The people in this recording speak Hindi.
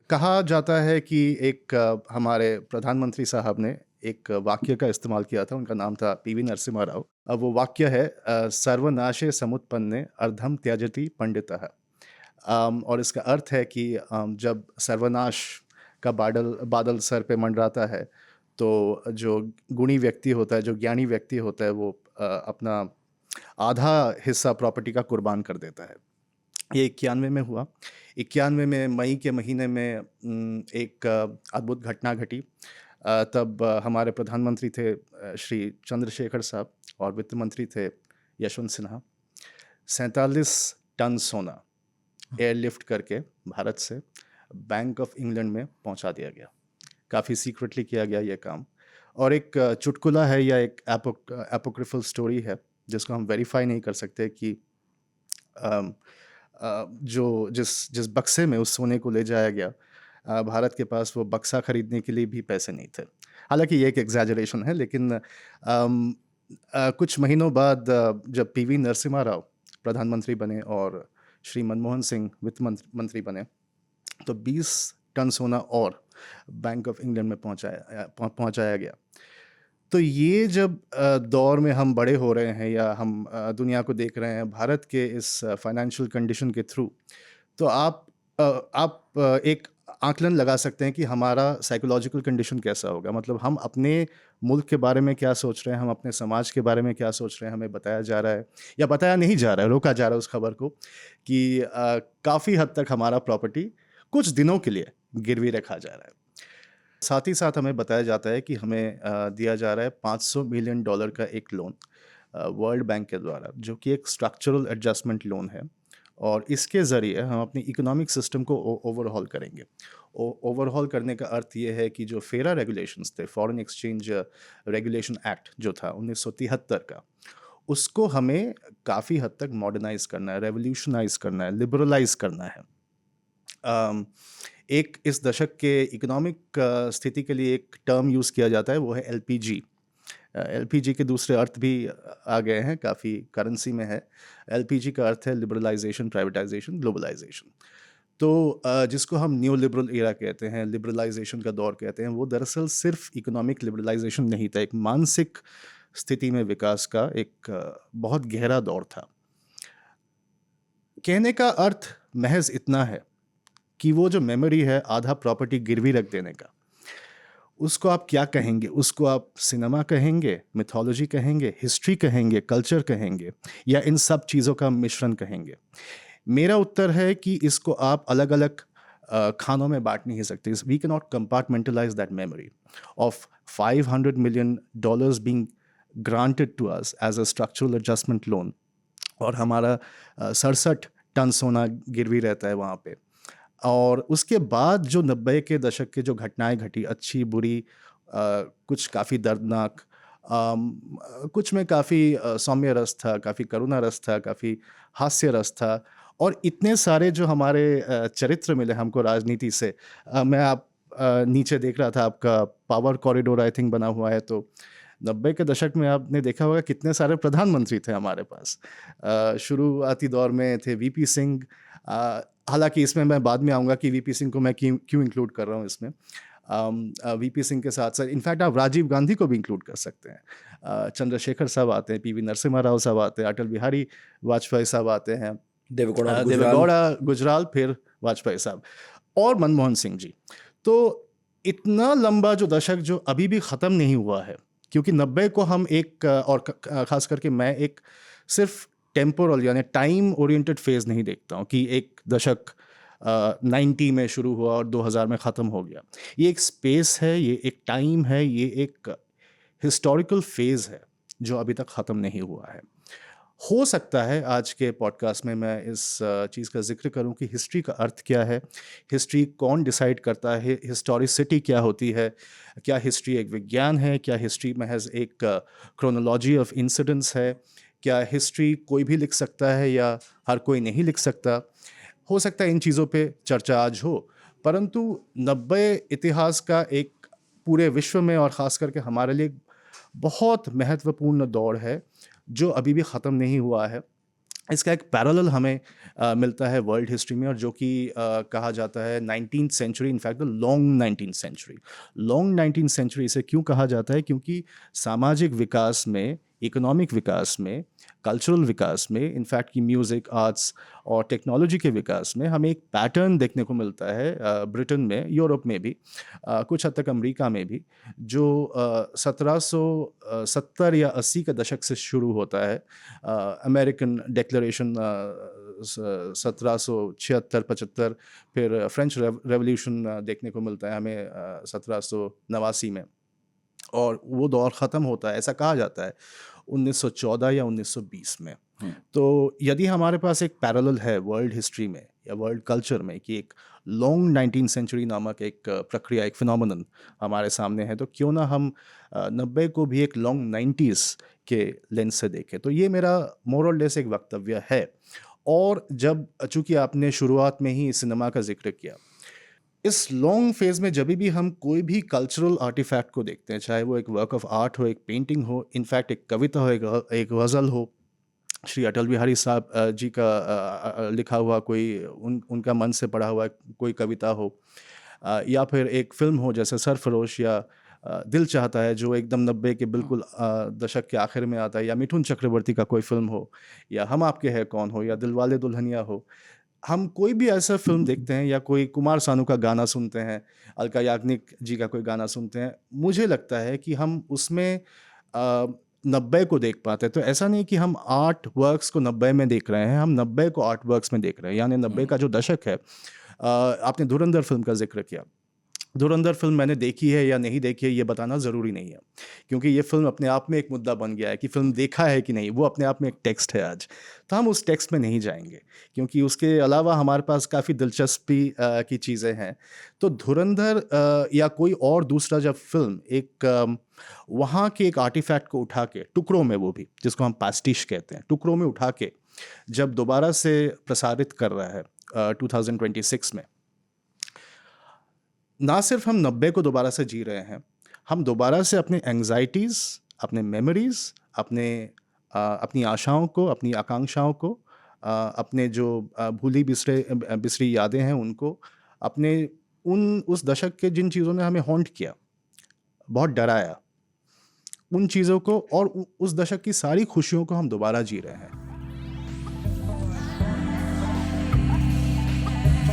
कहा जाता है कि एक हमारे प्रधानमंत्री साहब ने एक वाक्य का इस्तेमाल किया था, उनका नाम था पीवी नरसिम्हा राव। अब वो वाक्य है सर्वनाशे समुत्पन्ने अर्धम त्यजति पंडितः। और इसका अर्थ है कि जब सर्वनाश का बादल बादल सर पे मंडराता है, तो जो गुणी व्यक्ति होता है, जो ज्ञानी व्यक्ति होता है, वो अपना आधा हिस्सा प्रॉपर्टी का कुर्बान कर देता है। ये 91 में हुआ। 91 में मई के महीने में एक अद्भुत घटना घटी। तब हमारे प्रधानमंत्री थे श्री चंद्रशेखर साहब, और वित्त मंत्री थे यशवंत सिन्हा। 47 टन सोना एयरलिफ्ट करके भारत से बैंक ऑफ इंग्लैंड में पहुंचा दिया गया। काफ़ी सीक्रेटली किया गया ये काम। और एक चुटकुला है या एक एपोक्रिफल स्टोरी है, जिसको हम वेरीफाई नहीं कर सकते कि अम, जो जिस जिस बक्से में उस सोने को ले जाया गया, भारत के पास वो बक्सा खरीदने के लिए भी पैसे नहीं थे। हालाँकि ये एक एग्ज़ैजरेशन है, लेकिन कुछ महीनों बाद जब पीवी नरसिम्हा राव प्रधानमंत्री बने और श्री मनमोहन सिंह वित्त मंत्री बने, तो 20 टन सोना और बैंक ऑफ इंग्लैंड में पहुँचाया गया। तो ये जब दौर में हम बड़े हो रहे हैं, या हम दुनिया को देख रहे हैं भारत के इस फाइनेंशियल कंडीशन के थ्रू, तो आप एक आकलन लगा सकते हैं कि हमारा साइकोलॉजिकल कंडीशन कैसा होगा। मतलब हम अपने मुल्क के बारे में क्या सोच रहे हैं, हम अपने समाज के बारे में क्या सोच रहे हैं, हमें बताया जा रहा है या बताया नहीं जा रहा है, रोका जा रहा है उस खबर को कि काफ़ी हद तक हमारा प्रॉपर्टी कुछ दिनों के लिए गिरवी रखा जा रहा है। साथ ही साथ हमें बताया जाता है कि हमें दिया जा रहा है $500 मिलियन का एक लोन वर्ल्ड बैंक के द्वारा, जो कि एक स्ट्रक्चरल एडजस्टमेंट लोन है। और इसके ज़रिए हम अपनी इकोनॉमिक सिस्टम को ओवरहॉल करेंगे। ओवरहॉल करने का अर्थ ये है कि जो फेरा रेगुलेशंस थे, फॉरेन एक्सचेंज रेगुलेशन एक्ट जो था 1973 का, उसको हमें काफ़ी हद तक मॉडर्नाइज करना है, रेवोल्यूशनाइज करना है, लिबरलाइज करना है। अम, एक इस दशक के इकोनॉमिक स्थिति के लिए एक टर्म यूज़ किया जाता है, वो है एलपीजी। एलपीजी के दूसरे अर्थ भी आ गए हैं, काफ़ी करेंसी में है। एलपीजी का अर्थ है लिबरलाइजेशन, प्राइवेटाइजेशन, ग्लोबलाइजेशन। तो जिसको हम न्यू लिबरल एरा कहते हैं, लिबरलाइजेशन का दौर कहते हैं, वो दरअसल सिर्फ इकोनॉमिक लिबरलाइजेशन नहीं था, एक मानसिक स्थिति में विकास का एक बहुत गहरा दौर था। कहने का अर्थ महज इतना है कि वो जो मेमोरी है आधा प्रॉपर्टी गिरवी रख देने का, उसको आप क्या कहेंगे? उसको आप सिनेमा कहेंगे, मिथोलॉजी कहेंगे, हिस्ट्री कहेंगे, कल्चर कहेंगे, या इन सब चीज़ों का मिश्रण कहेंगे? मेरा उत्तर है कि इसको आप अलग-अलग खानों में बाँट नहीं सकते। We can not compartmentalize that memory of $500 million being granted to us as a structural adjustment loan, और हमारा 67 टन सोना गिरवी रहता है वहाँ पे। और उसके बाद जो 90 के दशक के जो घटनाएँ घटी, अच्छी, बुरी, कुछ काफ़ी दर्दनाक, कुछ में काफ़ी सौम्य रस था, काफ़ी करुणा रस था, काफ़ी हास्य रस था, और इतने सारे जो हमारे चरित्र मिले हमको राजनीति से। मैं नीचे देख रहा था, आपका पावर कॉरिडोर आई थिंक बना हुआ है, तो 90 के दशक में आपने देखा होगा कितने सारे प्रधानमंत्री थे हमारे पास। शुरुआती दौर में थे वीपी सिंह। हालाँकि इसमें मैं बाद में आऊँगा कि वीपी सिंह को मैं क्यों क्यों इंक्लूड कर रहा हूँ इसमें। वीपी सिंह के साथ-साथ इनफैक्ट आप राजीव गांधी को भी इंक्लूड कर सकते हैं। चंद्रशेखर साहब आते हैं, पीवी नरसिम्हा राव साहब आते हैं, अटल बिहारी वाजपेयी साहब आते हैं, देवेगौड़ा गुजराल। देवेगौड़ा, गुजराल, फिर वाजपेयी साहब और मनमोहन सिंह जी। तो इतना लंबा जो दशक जो अभी भी ख़त्म नहीं हुआ है, क्योंकि 90 को हम एक और ख़ास करके मैं एक सिर्फ टेम्पोरल यानी टाइम ओरिएंटेड फेज़ नहीं देखता हूँ कि एक दशक 90 में शुरू हुआ और 2000 में ख़त्म हो गया। ये एक स्पेस है, ये एक टाइम है, ये एक हिस्टोरिकल फेज़ है जो अभी तक ख़त्म नहीं हुआ है। हो सकता है आज के पॉडकास्ट में मैं इस चीज़ का ज़िक्र करूं कि हिस्ट्री का अर्थ क्या है, हिस्ट्री कौन डिसाइड करता है, हिस्टोरिसिटी क्या होती है, क्या हिस्ट्री एक विज्ञान है, क्या हिस्ट्री महज एक क्रोनोलॉजी ऑफ इंसिडेंट्स है, क्या हिस्ट्री कोई भी लिख सकता है या हर कोई नहीं लिख सकता। हो सकता है इन चीज़ों पे चर्चा आज हो, परंतु 90 इतिहास का एक पूरे विश्व में और ख़ास करके हमारे लिए बहुत महत्वपूर्ण दौर है जो अभी भी ख़त्म नहीं हुआ है। इसका एक पैरेलल हमें मिलता है वर्ल्ड हिस्ट्री में, और जो कि कहा जाता है 19th century, in fact the long 19th century. Long 19th century इसे क्यों कहा जाता है? क्योंकि सामाजिक विकास में, इकोनॉमिक विकास में, कल्चरल विकास में, इनफैक्ट कि म्यूज़िक, आर्ट्स और टेक्नोलॉजी के विकास में हमें एक पैटर्न देखने को मिलता है ब्रिटेन में, यूरोप में भी, कुछ हद तक अमेरिका में भी, जो 1770 या 80 के दशक से शुरू होता है। अमेरिकन डिक्लेरेशन 1776-75, फिर फ्रेंच रेवोल्यूशन देखने को मिलता है हमें 1789 में, और वो दौर ख़त्म होता है, ऐसा कहा जाता है, 1914 या 1920 में। तो यदि हमारे पास एक पैरेलल है वर्ल्ड हिस्ट्री में या वर्ल्ड कल्चर में कि एक लॉन्ग 19th सेंचुरी नामक एक प्रक्रिया, एक फिनोमेनन हमारे सामने है, तो क्यों ना हम 90 को भी एक लॉन्ग 90s के लेंस से देखें। तो ये मेरा मोर और लेस एक वक्तव्य है। और जब चूँकि आपने शुरुआत में ही सिनेमा का ज़िक्र किया, इस लॉन्ग फेज़ में जभी भी हम कोई भी कल्चरल आर्टिफैक्ट को देखते हैं, चाहे वो एक वर्क ऑफ आर्ट हो, एक पेंटिंग हो, इनफैक्ट एक कविता हो, एक गज़ल हो, श्री अटल बिहारी साहब जी का लिखा हुआ कोई, उनका मन से पढ़ा हुआ कोई कविता हो, या फिर एक फ़िल्म हो जैसे सरफ़रोश, या दिल चाहता है जो एकदम 90 के बिल्कुल दशक के आखिर में आता है, या मिथुन चक्रवर्ती का कोई फ़िल्म हो, या हम आपके हैं कौन हो, या दिलवाले दुल्हनिया हो। हम कोई भी ऐसा फ़िल्म देखते हैं या कोई कुमार सानू का गाना सुनते हैं, अलका याग्निक जी का कोई गाना सुनते हैं, मुझे लगता है कि हम उसमें 90 को देख पाते हैं। तो ऐसा नहीं कि हम आर्ट वर्क्स को 90 में देख रहे हैं, हम 90 को आर्ट वर्क्स में देख रहे हैं। यानी 90 का जो दशक है, आपने धुरंधर फ़िल्म का ज़िक्र किया। धुरंधर फ़िल्म मैंने देखी है या नहीं देखी है, ये बताना ज़रूरी नहीं है, क्योंकि ये फ़िल्म अपने आप में एक मुद्दा बन गया है कि फ़िल्म देखा है कि नहीं, वो अपने आप में एक टेक्स्ट है आज। तो हम उस टेक्स्ट में नहीं जाएँगे, क्योंकि उसके अलावा हमारे पास काफ़ी दिलचस्पी की चीज़ें हैं। तो धुरंधर या कोई और दूसरा जब फ़िल्म एक वहाँ के एक आर्टिफ़ैक्ट को उठा के, टुकड़ों में वो भी, जिसको हम पास्टिश कहते हैं, टुकड़ों में उठा के जब दोबारा से प्रसारित कर रहा है 2026 में, ना सिर्फ हम 90 को दोबारा से जी रहे हैं, हम दोबारा से अपने एंग्ज़ायटीज़, अपने मेमोरीज़, अपनी आशाओं को, अपनी आकांक्षाओं को, अपने जो भूली बिसरी यादें हैं उनको, अपने उस दशक के जिन चीज़ों ने हमें हॉन्ट किया, बहुत डराया, उन चीज़ों को और उस दशक की सारी खुशियों को हम दोबारा जी रहे हैं।